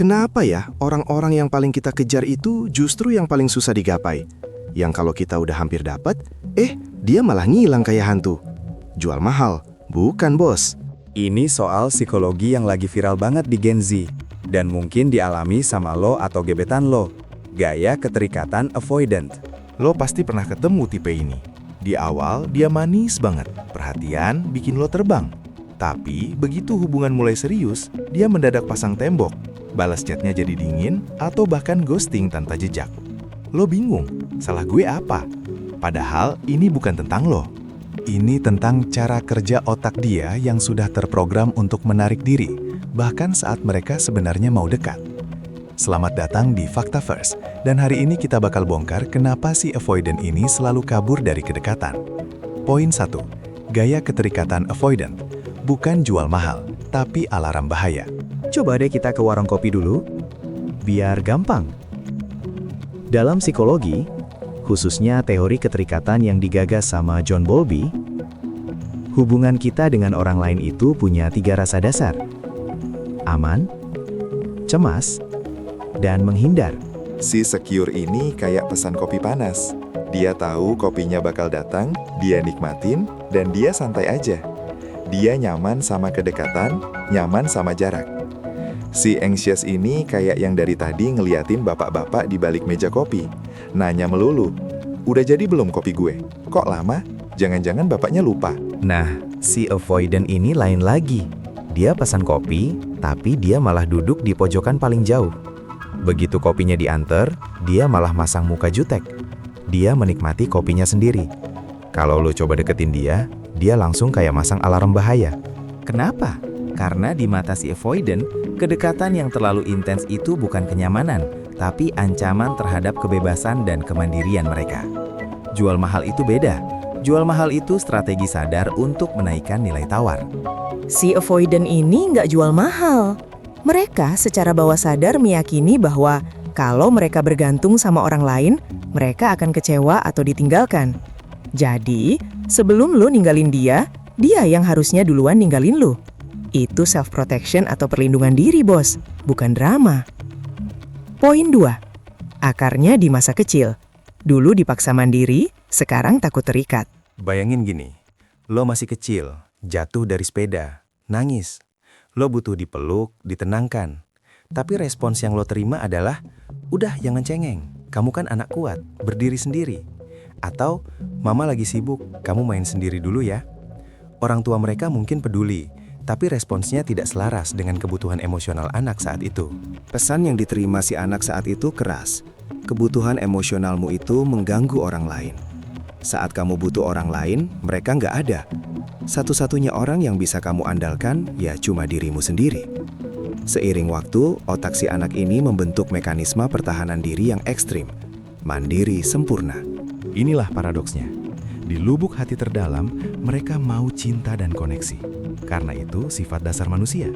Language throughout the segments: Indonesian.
Kenapa ya orang-orang yang paling kita kejar itu justru yang paling susah digapai? Yang kalau kita udah hampir dapat, dia malah ngilang kayak hantu. Jual mahal, bukan bos. Ini soal psikologi yang lagi viral banget di Gen Z, dan mungkin dialami sama lo atau gebetan lo. Gaya keterikatan avoidant. Lo pasti pernah ketemu tipe ini. Di awal, dia manis banget, perhatian bikin lo terbang. Tapi, begitu hubungan mulai serius, dia mendadak pasang tembok. Balas chatnya jadi dingin, atau bahkan ghosting tanpa jejak. Lo bingung, salah gue apa? Padahal ini bukan tentang lo. Ini tentang cara kerja otak dia yang sudah terprogram untuk menarik diri, bahkan saat mereka sebenarnya mau dekat. Selamat datang di Fakta First, dan hari ini kita bakal bongkar kenapa si avoidant ini selalu kabur dari kedekatan. Poin 1. Gaya keterikatan avoidant. Bukan jual mahal, tapi alarm bahaya. Coba deh kita ke warung kopi dulu, biar gampang. Dalam psikologi, khususnya teori keterikatan yang digagas sama John Bowlby, hubungan kita dengan orang lain itu punya 3 rasa dasar. Aman, cemas, dan menghindar. Si secure ini kayak pesan kopi panas. Dia tahu kopinya bakal datang, dia nikmatin, dan dia santai aja. Dia nyaman sama kedekatan, nyaman sama jarak. Si anxious ini kayak yang dari tadi ngeliatin bapak-bapak di balik meja kopi. Nanya melulu, udah jadi belum kopi gue? Kok lama? Jangan-jangan bapaknya lupa. Nah, si avoidant ini lain lagi. Dia pesan kopi, tapi dia malah duduk di pojokan paling jauh. Begitu kopinya diantar, dia malah masang muka jutek. Dia menikmati kopinya sendiri. Kalau lo coba deketin dia langsung kayak masang alarm bahaya. Kenapa? Karena di mata si avoidant, kedekatan yang terlalu intens itu bukan kenyamanan, tapi ancaman terhadap kebebasan dan kemandirian mereka. Jual mahal itu beda. Jual mahal itu strategi sadar untuk menaikkan nilai tawar. Si avoidant ini nggak jual mahal. Mereka secara bawah sadar meyakini bahwa kalau mereka bergantung sama orang lain, mereka akan kecewa atau ditinggalkan. Jadi, sebelum lo ninggalin dia yang harusnya duluan ninggalin lo. Itu self-protection atau perlindungan diri, bos, bukan drama. Poin 2. Akarnya di masa kecil. Dulu dipaksa mandiri, sekarang takut terikat. Bayangin gini, lo masih kecil, jatuh dari sepeda, nangis. Lo butuh dipeluk, ditenangkan. Tapi respons yang lo terima adalah, udah jangan cengeng, kamu kan anak kuat, berdiri sendiri. Atau, mama lagi sibuk, kamu main sendiri dulu ya. Orang tua mereka mungkin peduli, tapi responsnya tidak selaras dengan kebutuhan emosional anak saat itu. Pesan yang diterima si anak saat itu keras. Kebutuhan emosionalmu itu mengganggu orang lain. Saat kamu butuh orang lain, mereka nggak ada. Satu-satunya orang yang bisa kamu andalkan, ya cuma dirimu sendiri. Seiring waktu, otak si anak ini membentuk mekanisme pertahanan diri yang ekstrim. Mandiri sempurna. Inilah paradoksnya. Di lubuk hati terdalam, mereka mau cinta dan koneksi. Karena itu sifat dasar manusia.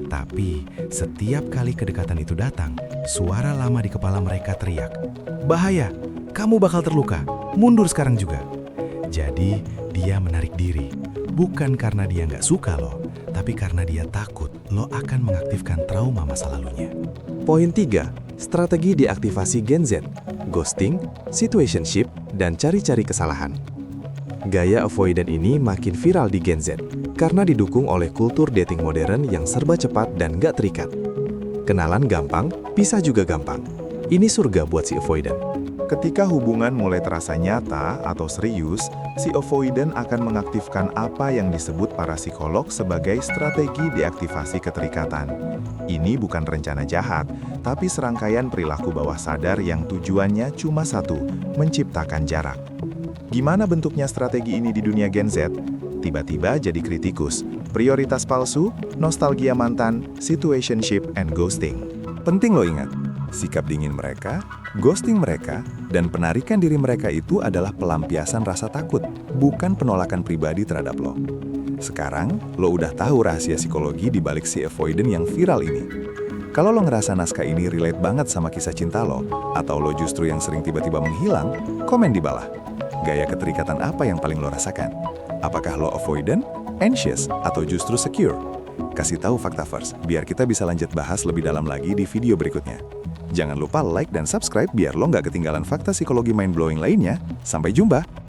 Tapi, setiap kali kedekatan itu datang, suara lama di kepala mereka teriak, "Bahaya, kamu bakal terluka, mundur sekarang juga." Jadi, dia menarik diri. Bukan karena dia nggak suka lo, tapi karena dia takut lo akan mengaktifkan trauma masa lalunya. Poin 3. Strategi deaktivasi Gen Z. Ghosting, situationship, dan cari-cari kesalahan. Gaya avoidant ini makin viral di Gen Z karena didukung oleh kultur dating modern yang serba cepat dan gak terikat. Kenalan gampang, pisah juga gampang. Ini surga buat si avoidant. Ketika hubungan mulai terasa nyata atau serius, si avoidant akan mengaktifkan apa yang disebut para psikolog sebagai strategi deaktivasi keterikatan. Ini bukan rencana jahat, tapi serangkaian perilaku bawah sadar yang tujuannya cuma satu, menciptakan jarak. Gimana bentuknya strategi ini di dunia Gen Z? Tiba-tiba jadi kritikus, prioritas palsu, nostalgia mantan, situationship, and ghosting. Penting lo ingat, sikap dingin mereka, ghosting mereka, dan penarikan diri mereka itu adalah pelampiasan rasa takut, bukan penolakan pribadi terhadap lo. Sekarang, lo udah tahu rahasia psikologi di balik si avoidant yang viral ini. Kalau lo ngerasa naskah ini relate banget sama kisah cinta lo, atau lo justru yang sering tiba-tiba menghilang, komen di bawah. Gaya keterikatan apa yang paling lo rasakan? Apakah lo avoidant, anxious, atau justru secure? kasih tahu fakta first, biar kita bisa lanjut bahas lebih dalam lagi di video berikutnya. Jangan lupa like dan subscribe biar lo nggak ketinggalan fakta psikologi mind-blowing lainnya. Sampai jumpa!